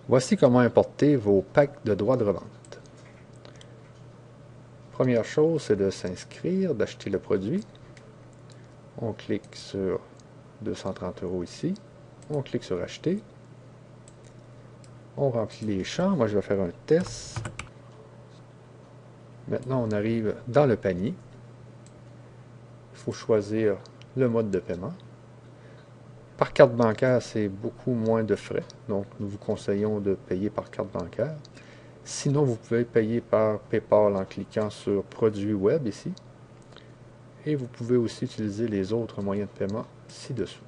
Voici comment importer vos packs de droits de revente. Première chose, c'est de s'inscrire, d'acheter le produit. On clique sur 230 € ici. On clique sur acheter. On remplit les champs. Moi, je vais faire un test. Maintenant, on arrive dans le panier. Il faut choisir le mode de paiement. Par carte bancaire, c'est beaucoup moins de frais. Donc, nous vous conseillons de payer par carte bancaire. Sinon, vous pouvez payer par PayPal en cliquant sur Produits web ici. Et vous pouvez aussi utiliser les autres moyens de paiement ci-dessous.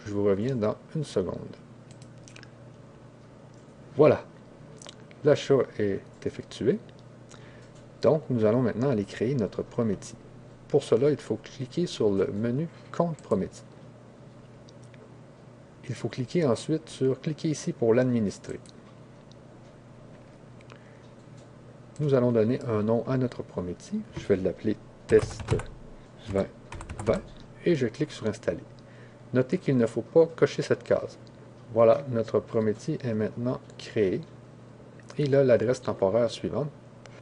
Je vous reviens dans une seconde. Voilà, l'achat est effectué. Donc, nous allons maintenant aller créer notre Prométhie. Pour cela, il faut cliquer sur le menu Compte Prométhie. Il faut cliquer ensuite sur cliquer ici pour l'administrer. Nous allons donner un nom à notre Prométhie. Je vais l'appeler Test 2020 et je clique sur Installer. Notez qu'il ne faut pas cocher cette case. Voilà, notre Prométhie est maintenant créé. Et là, l'adresse temporaire suivante,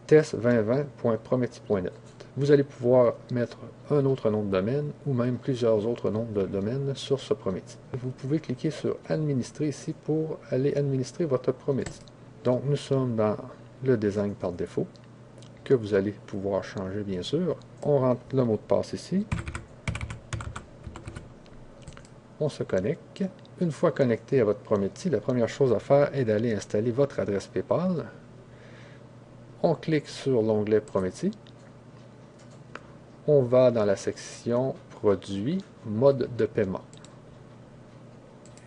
test2020.promethi.net. Vous allez pouvoir mettre un autre nom de domaine ou même plusieurs autres noms de domaine sur ce Prométhie. Vous pouvez cliquer sur Administrer ici pour aller administrer votre Prométhie. Donc, nous sommes dans le design par défaut, que vous allez pouvoir changer bien sûr. On rentre le mot de passe ici. On se connecte. Une fois connecté à votre Prométhie, la première chose à faire est d'aller installer votre adresse PayPal. On clique sur l'onglet Prométhie. On va dans la section Produits, mode de paiement.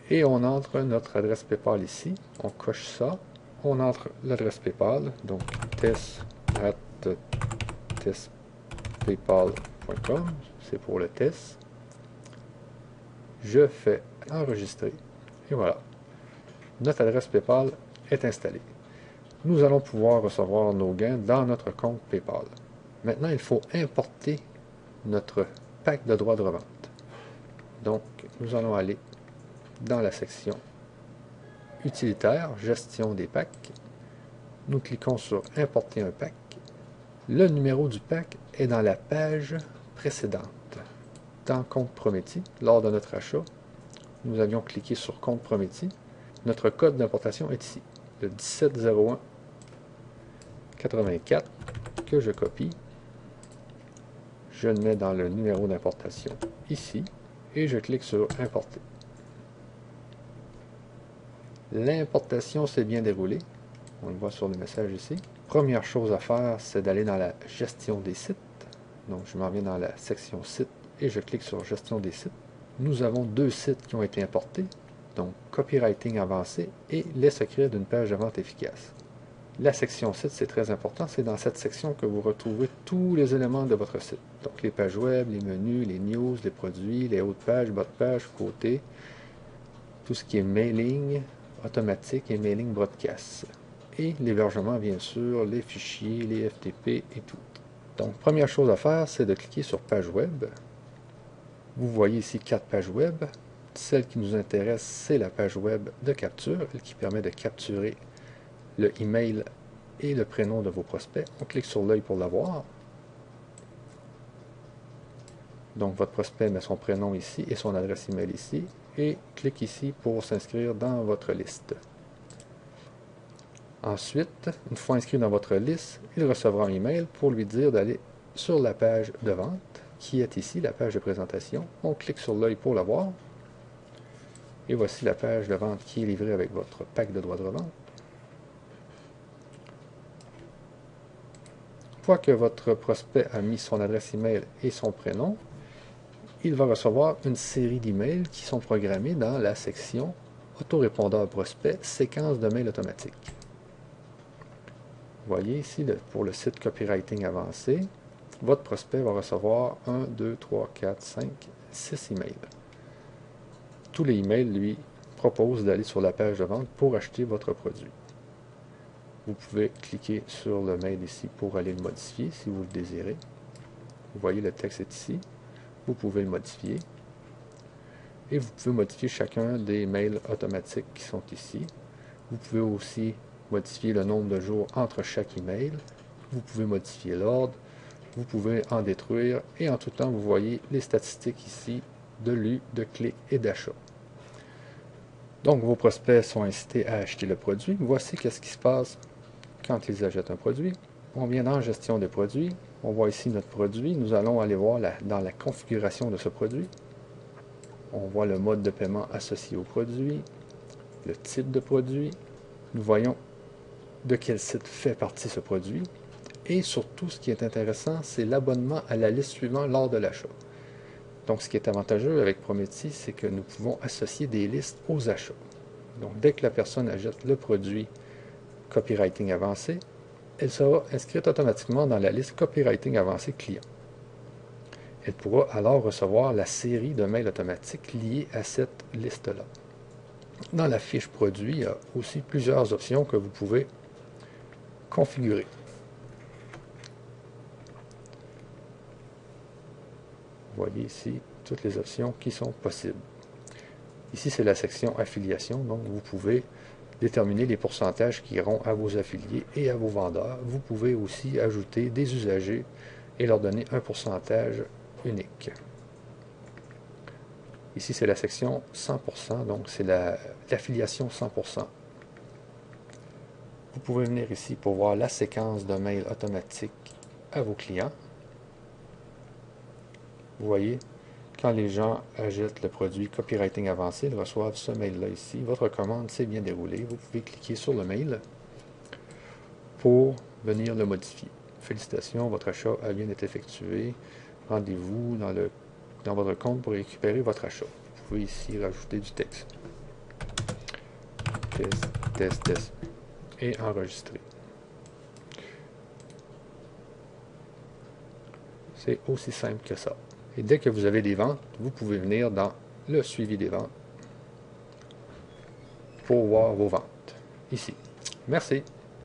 Et on entre notre adresse PayPal ici. On coche ça. On entre l'adresse PayPal, donc test@testpaypal.com, c'est pour le test. Je fais enregistrer. Et voilà. Notre adresse PayPal est installée. Nous allons pouvoir recevoir nos gains dans notre compte PayPal. Maintenant, il faut importer notre pack de droits de revente. Donc, nous allons aller dans la section utilitaire, gestion des packs. Nous cliquons sur importer un pack. Le numéro du pack est dans la page précédente. Dans Compte Prométhie, lors de notre achat, nous avions cliqué sur Compte Prométhie. Notre code d'importation est ici, le 170184, que je copie. Je le mets dans le numéro d'importation ici et je clique sur Importer. L'importation s'est bien déroulée. On le voit sur le message ici. Première chose à faire, c'est d'aller dans la gestion des sites. Donc, je m'en viens dans la section Sites et je clique sur Gestion des sites. Nous avons deux sites qui ont été importés, donc Copywriting avancé et Les secrets d'une page de vente efficace. La section Site, c'est très important. C'est dans cette section que vous retrouvez tous les éléments de votre site. Donc, les pages web, les menus, les news, les produits, les hautes pages, bas de page, côté, tout ce qui est mailing automatique et mailing broadcast. Et l'hébergement, bien sûr, les fichiers, les FTP et tout. Donc, première chose à faire, c'est de cliquer sur Page web. Vous voyez ici 4 pages web. Celle qui nous intéresse, c'est la page web de capture, qui permet de capturer le email et le prénom de vos prospects. On clique sur l'œil pour l'avoir. Donc, votre prospect met son prénom ici et son adresse email ici. Et clique ici pour s'inscrire dans votre liste. Ensuite, une fois inscrit dans votre liste, il recevra un email pour lui dire d'aller sur la page de vente, qui est ici, la page de présentation. On clique sur l'œil pour la voir. Et voici la page de vente qui est livrée avec votre pack de droits de revente. Une fois que votre prospect a mis son adresse email et son prénom, il va recevoir une série d'emails qui sont programmés dans la section Autorépondeur prospect, séquence de mails automatiques. Vous voyez ici, pour le site Copywriting avancé, votre prospect va recevoir 1, 2, 3, 4, 5, 6 emails. Tous les emails lui proposent d'aller sur la page de vente pour acheter votre produit. Vous pouvez cliquer sur le mail ici pour aller le modifier si vous le désirez. Vous voyez, le texte est ici. Vous pouvez le modifier. Et vous pouvez modifier chacun des mails automatiques qui sont ici. Vous pouvez aussi modifier le nombre de jours entre chaque email. Vous pouvez modifier l'ordre. Vous pouvez en détruire. Et en tout temps, vous voyez les statistiques ici de lus, de clics et d'achats. Donc, vos prospects sont incités à acheter le produit. Voici ce qui se passe quand ils achètent un produit. On vient dans gestion des produits. On voit ici notre produit. Nous allons aller voir dans la configuration de ce produit. On voit le mode de paiement associé au produit, le type de produit. Nous voyons de quel site fait partie ce produit. Et surtout, ce qui est intéressant, c'est l'abonnement à la liste suivante lors de l'achat. Donc, ce qui est avantageux avec Prometi, c'est que nous pouvons associer des listes aux achats. Donc, dès que la personne achète le produit Copywriting avancé, elle sera inscrite automatiquement dans la liste Copywriting avancé client. Elle pourra alors recevoir la série de mails automatiques liés à cette liste-là. Dans la fiche produit, il y a aussi plusieurs options que vous pouvez configurer. Vous voyez ici toutes les options qui sont possibles. Ici, c'est la section affiliation, donc vous pouvez déterminer les pourcentages qui iront à vos affiliés et à vos vendeurs. Vous pouvez aussi ajouter des usagers et leur donner un pourcentage unique. Ici, c'est la section 100%, donc c'est l'affiliation 100%. Vous pouvez venir ici pour voir la séquence de mails automatiques à vos clients. Vous voyez, quand les gens achètent le produit Copywriting avancé, ils reçoivent ce mail-là ici. Votre commande s'est bien déroulée. Vous pouvez cliquer sur le mail pour venir le modifier. Félicitations, votre achat a bien été effectué. Rendez-vous dans votre compte pour récupérer votre achat. Vous pouvez ici rajouter du texte. Test. Et enregistrer. C'est aussi simple que ça. Et dès que vous avez des ventes, vous pouvez venir dans le suivi des ventes pour voir vos ventes. Ici. Merci.